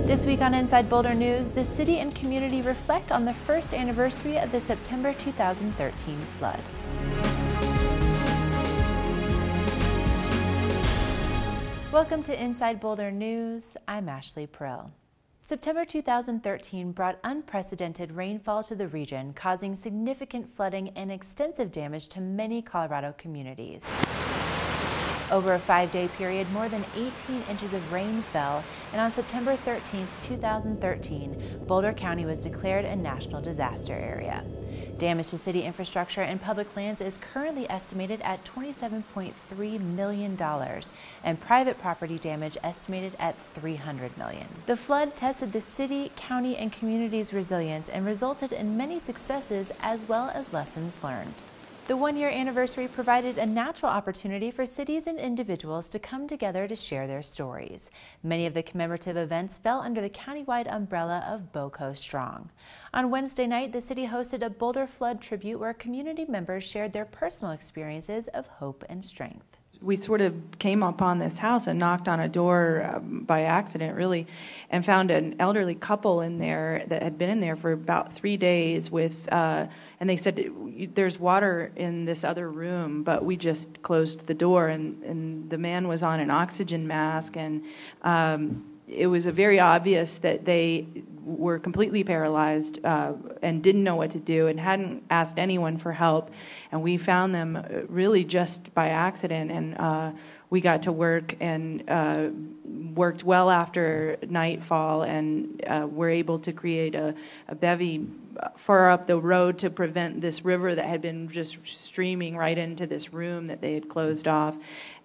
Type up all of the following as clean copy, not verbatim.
This week on Inside Boulder News, the city and community reflect on the first anniversary of the September 2013 flood. Welcome to Inside Boulder News. I'm Ashley Prill. September 2013 brought unprecedented rainfall to the region, causing significant flooding and extensive damage to many Colorado communities. Over a 5-day period, more than 18 inches of rain fell, and on September 13, 2013, Boulder County was declared a national disaster area. Damage to city infrastructure and public lands is currently estimated at $27.3 million, and private property damage estimated at $300 million. The flood tested the city, county, and community's resilience and resulted in many successes as well as lessons learned. The one-year anniversary provided a natural opportunity for cities and individuals to come together to share their stories. Many of the commemorative events fell under the countywide umbrella of BOCO Strong. On Wednesday night, the city hosted a Boulder Flood tribute where community members shared their personal experiences of hope and strength. We sort of came upon this house and knocked on a door by accident, really, and found an elderly couple in there that had been in there for about 3 days with, and they said, there's water in this other room, but we just closed the door, and the man was on an oxygen mask, and it was very obvious that they were completely paralyzed and didn't know what to do and hadn't asked anyone for help. And we found them really just by accident, and we got to work and worked well after nightfall, and were able to create a bevy far up the road to prevent this river that had been just streaming right into this room that they had closed off.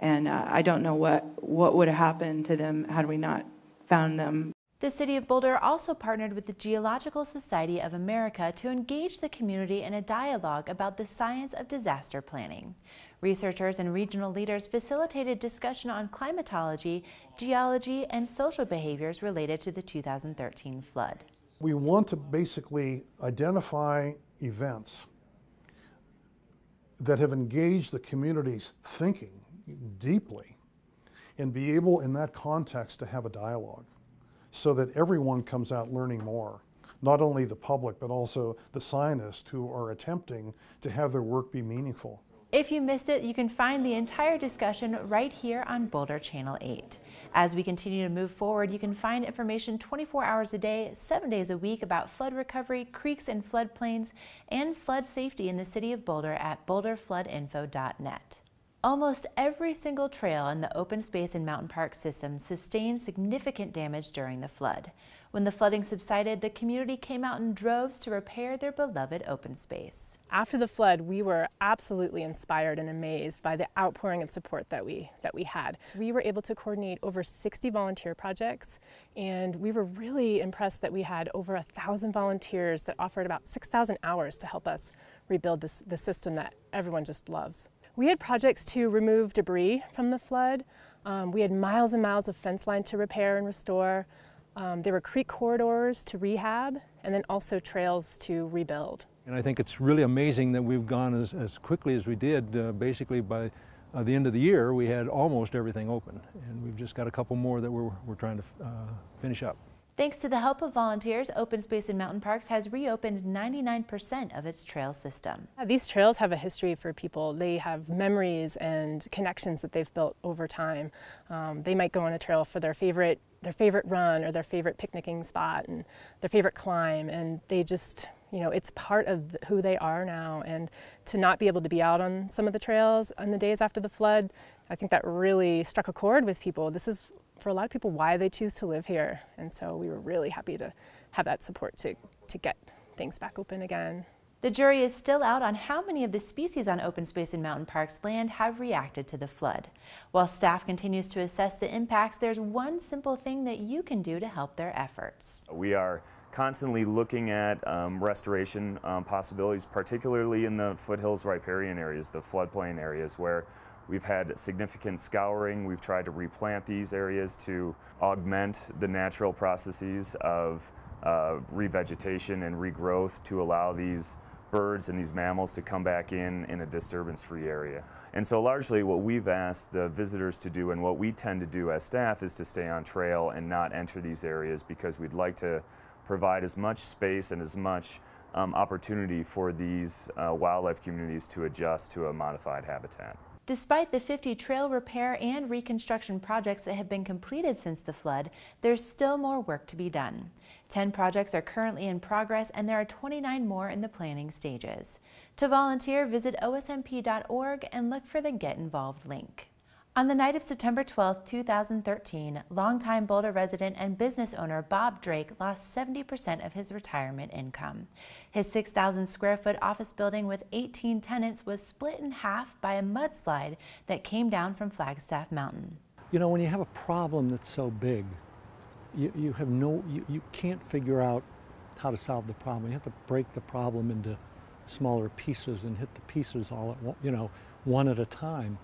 And I don't know what would have happened to them had we not found them. The City of Boulder also partnered with the Geological Society of America to engage the community in a dialogue about the science of disaster planning. Researchers and regional leaders facilitated discussion on climatology, geology, and social behaviors related to the 2013 flood. We want to basically identify events that have engaged the community's thinking deeply and be able in that context to have a dialogue, so that everyone comes out learning more, not only the public, but also the scientists who are attempting to have their work be meaningful. If you missed it, you can find the entire discussion right here on Boulder Channel 8. As we continue to move forward, you can find information 24 hours a day, 7 days a week about flood recovery, creeks and floodplains, and flood safety in the City of Boulder at boulderfloodinfo.net. Almost every single trail in the open space and mountain park system sustained significant damage during the flood. When the flooding subsided, the community came out in droves to repair their beloved open space. After the flood, we were absolutely inspired and amazed by the outpouring of support that we had. We were able to coordinate over 60 volunteer projects, and we were really impressed that we had over 1,000 volunteers that offered about 6,000 hours to help us rebuild the system that everyone just loves. We had projects to remove debris from the flood. We had miles and miles of fence line to repair and restore. There were creek corridors to rehab, and then also trails to rebuild. And I think it's really amazing that we've gone as quickly as we did. Basically by the end of the year, we had almost everything open, and we've just got a couple more that we're trying to finish up. Thanks to the help of volunteers, Open Space and Mountain Parks has reopened 99% of its trail system. These trails have a history for people. They have memories and connections that they've built over time. They might go on a trail for their favorite run or their favorite picnicking spot and their favorite climb, and they just, it's part of who they are now. And to not be able to be out on some of the trails on the days after the flood, I think that really struck a chord with people. This is, for a lot of people, why they choose to live here. And so we were really happy to have that support to get things back open again. The jury is still out on how many of the species on Open Space and Mountain Parks land have reacted to the flood. While staff continues to assess the impacts, there's one simple thing that you can do to help their efforts. We are constantly looking at restoration possibilities, particularly in the foothills riparian areas, the floodplain areas where we've had significant scouring. We've tried to replant these areas to augment the natural processes of revegetation and regrowth to allow these birds and these mammals to come back in a disturbance-free area. And so largely what we've asked the visitors to do, and what we tend to do as staff, is to stay on trail and not enter these areas, because we'd like to provide as much space and as much opportunity for these wildlife communities to adjust to a modified habitat. Despite the 50 trail repair and reconstruction projects that have been completed since the flood, there's still more work to be done. 10 projects are currently in progress, and there are 29 more in the planning stages. To volunteer, visit osmp.org and look for the Get Involved link. On the night of September 12, 2013, longtime Boulder resident and business owner Bob Drake lost 70% of his retirement income. His 6,000 square foot office building with 18 tenants was split in half by a mudslide that came down from Flagstaff Mountain. You know, when you have a problem that's so big, you can't figure out how to solve the problem. You have to break the problem into smaller pieces and hit the pieces all at one at a time.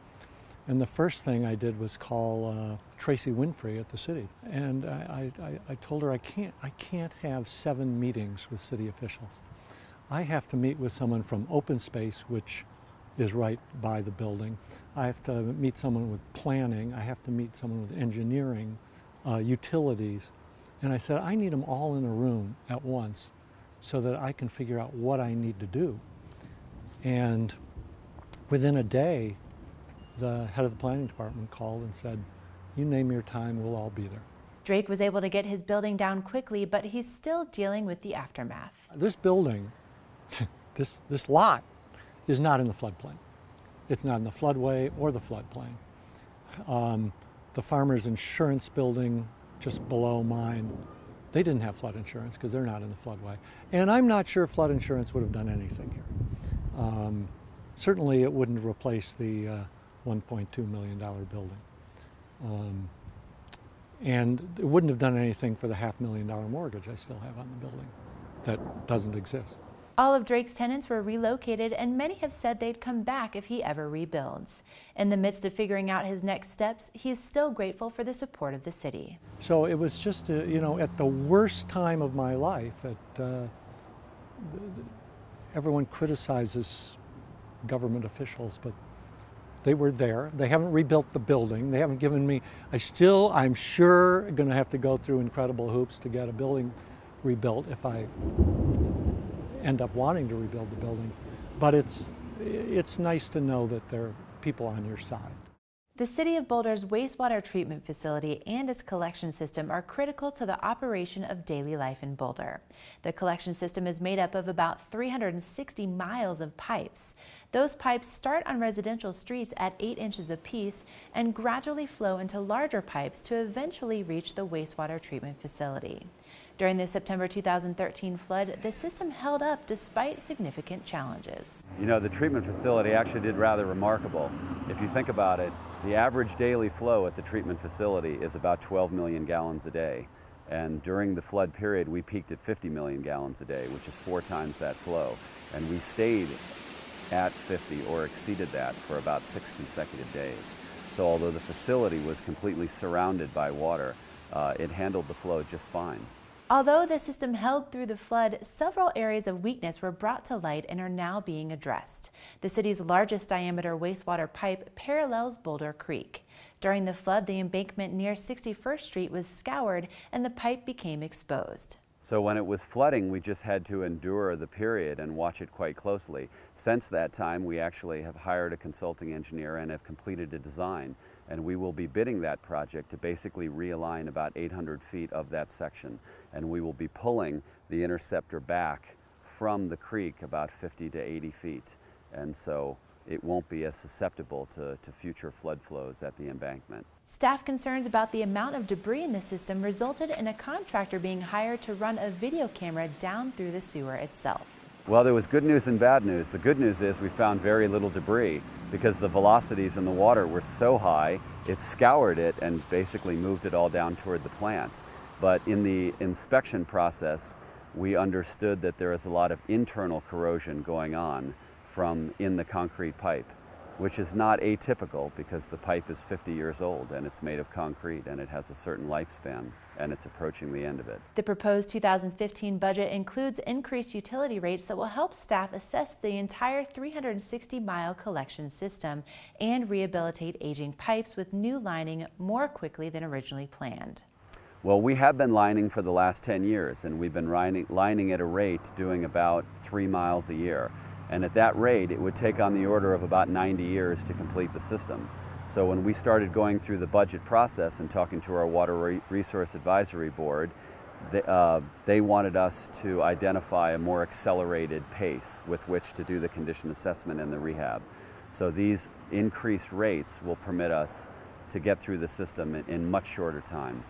And the first thing I did was call Tracy Winfrey at the city, and I told her I can't have 7 meetings with city officials. I have to meet with someone from open space, which is right by the building. I have to meet someone with planning. I have to meet someone with engineering, utilities. And I said, I need them all in a room at once so that I can figure out what I need to do. And within a day, the head of the planning department called and said, you name your time, we'll all be there. Drake was able to get his building down quickly, but he's still dealing with the aftermath. This building, this lot, is not in the floodplain. It's not in the floodway or the floodplain. The farmer's insurance building just below mine, they didn't have flood insurance because they're not in the floodway. And I'm not sure flood insurance would have done anything here. Certainly it wouldn't replace the $1.2 million building. And it wouldn't have done anything for the $500,000 mortgage I still have on the building that doesn't exist. All of Drake's tenants were relocated, and many have said they'd come back if he ever rebuilds. In the midst of figuring out his next steps, he's still grateful for the support of the city. So it was just, at the worst time of my life, everyone criticizes government officials, but they were there. They haven't rebuilt the building. They haven't given me, I'm sure, going to have to go through incredible hoops to get a building rebuilt if I end up wanting to rebuild the building. But it's nice to know that there are people on your side. The City of Boulder's wastewater treatment facility and its collection system are critical to the operation of daily life in Boulder. The collection system is made up of about 360 miles of pipes. Those pipes start on residential streets at 8 inches apiece and gradually flow into larger pipes to eventually reach the wastewater treatment facility. During the September 2013 flood, the system held up despite significant challenges. You know, the treatment facility actually did rather remarkable. If you think about it, the average daily flow at the treatment facility is about 12 million gallons a day. And during the flood period, we peaked at 50 million gallons a day, which is 4 times that flow. And we stayed at 50 or exceeded that for about 6 consecutive days. So although the facility was completely surrounded by water, it handled the flow just fine. Although the system held through the flood, several areas of weakness were brought to light and are now being addressed. The city's largest diameter wastewater pipe parallels Boulder Creek. During the flood, the embankment near 61st Street was scoured and the pipe became exposed. So when it was flooding, we just had to endure the period and watch it quite closely. Since that time, we actually have hired a consulting engineer and have completed a design. And we will be bidding that project to basically realign about 800 feet of that section. And we will be pulling the interceptor back from the creek about 50 to 80 feet. And so it won't be as susceptible to future flood flows at the embankment. Staff concerns about the amount of debris in the system resulted in a contractor being hired to run a video camera down through the sewer itself. Well, there was good news and bad news. The good news is we found very little debris because the velocities in the water were so high, it scoured it and basically moved it all down toward the plant. But in the inspection process, we understood that there is a lot of internal corrosion going on from in the concrete pipe. which is not atypical because the pipe is 50 years old and it's made of concrete and it has a certain lifespan and it's approaching the end of it. The proposed 2015 budget includes increased utility rates that will help staff assess the entire 360-mile collection system and rehabilitate aging pipes with new lining more quickly than originally planned. Well, we have been lining for the last 10 years, and we've been lining at a rate doing about 3 miles a year. And at that rate, it would take on the order of about 90 years to complete the system. So when we started going through the budget process and talking to our Water Resource Advisory Board, they wanted us to identify a more accelerated pace with which to do the condition assessment and the rehab. So these increased rates will permit us to get through the system in much shorter time.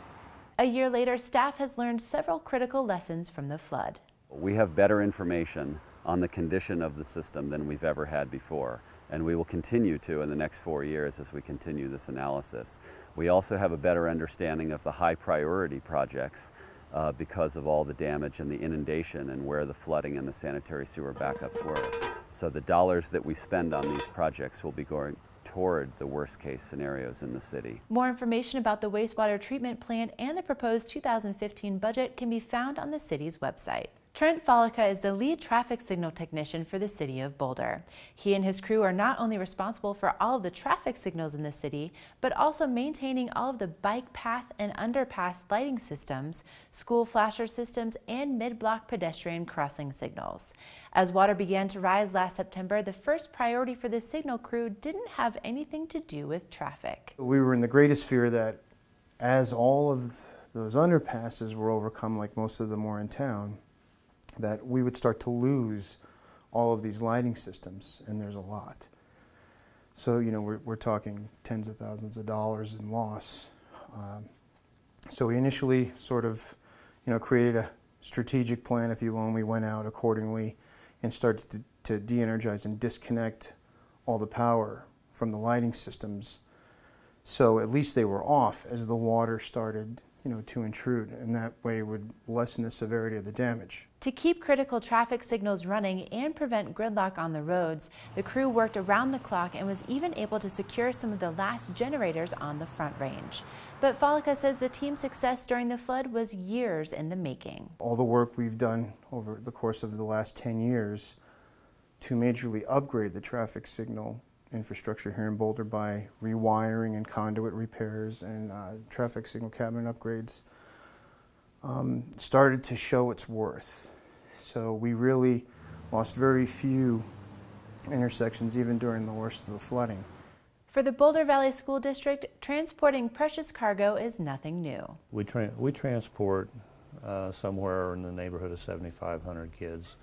A year later, staff has learned several critical lessons from the flood. We have better information on the condition of the system than we've ever had before, and we will continue to in the next 4 years as we continue this analysis. We also have a better understanding of the high priority projects because of all the damage and the inundation and where the flooding and the sanitary sewer backups were. So the dollars that we spend on these projects will be going toward the worst case scenarios in the city. More information about the wastewater treatment plant and the proposed 2015 budget can be found on the city's website. Trent Follica is the lead traffic signal technician for the city of Boulder. He and his crew are not only responsible for all of the traffic signals in the city, but also maintaining all of the bike path and underpass lighting systems, school flasher systems, and mid-block pedestrian crossing signals. As water began to rise last September, the first priority for the signal crew didn't have anything to do with traffic. We were in the greatest fear that as all of those underpasses were overcome, like most of them were in town, that we would start to lose all of these lighting systems, and there's a lot. So, you know, we're talking tens of thousands of dollars in loss. So we initially sort of, you know, created a strategic plan, if you will, and we went out accordingly and started to de-energize and disconnect all the power from the lighting systems. So at least they were off as the water started, you know, to intrude, and that way would lessen the severity of the damage. To keep critical traffic signals running and prevent gridlock on the roads, the crew worked around the clock and was even able to secure some of the last generators on the Front Range. But Follica says the team's success during the flood was years in the making. All the work we've done over the course of the last 10 years to majorly upgrade the traffic signal infrastructure here in Boulder by rewiring and conduit repairs and traffic signal cabinet upgrades started to show its worth. So we really lost very few intersections even during the worst of the flooding. For the Boulder Valley School District, transporting precious cargo is nothing new. We transport somewhere in the neighborhood of 7,500 kids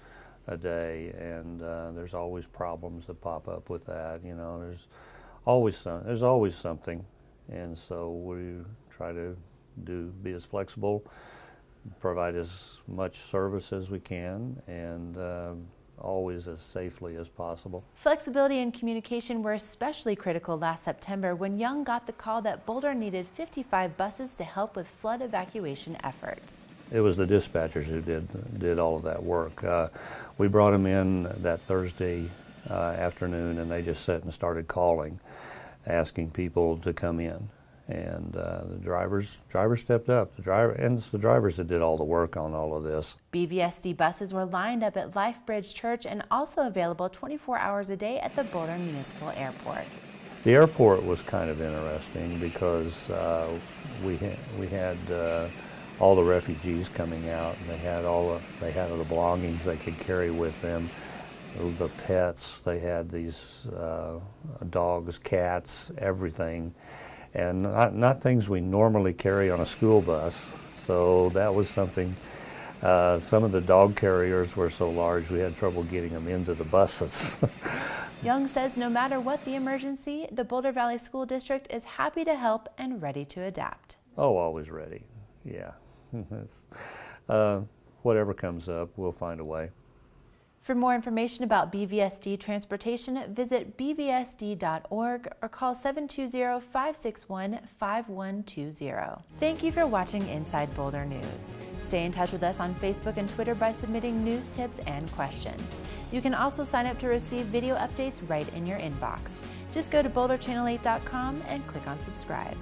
a day, and there's always problems that pop up with that. You know, there's always something, and so we try to be as flexible, provide as much service as we can, and always as safely as possible. Flexibility and communication were especially critical last September when Young got the call that Boulder needed 55 buses to help with flood evacuation efforts. It was the dispatchers who did all of that work. We brought them in that Thursday afternoon, and they just sat and started calling, asking people to come in. And the drivers stepped up. It's the drivers that did all the work on all of this. BVSD buses were lined up at Lifebridge Church and also available 24 hours a day at the Boulder Municipal Airport. The airport was kind of interesting because we had all the refugees coming out, and they had all the belongings they could carry with them, the pets. They had these dogs, cats, everything, and not things we normally carry on a school bus. So that was something. Some of the dog carriers were so large we had trouble getting them into the buses. Young says no matter what the emergency, the Boulder Valley School District is happy to help and ready to adapt. Oh, always ready, yeah. Whatever comes up, we'll find a way. For more information about BVSD transportation, visit bvsd.org or call 720-561-5120. Thank you for watching Inside Boulder News. Stay in touch with us on Facebook and Twitter by submitting news tips and questions. You can also sign up to receive video updates right in your inbox. Just go to boulderchannel8.com and click on subscribe.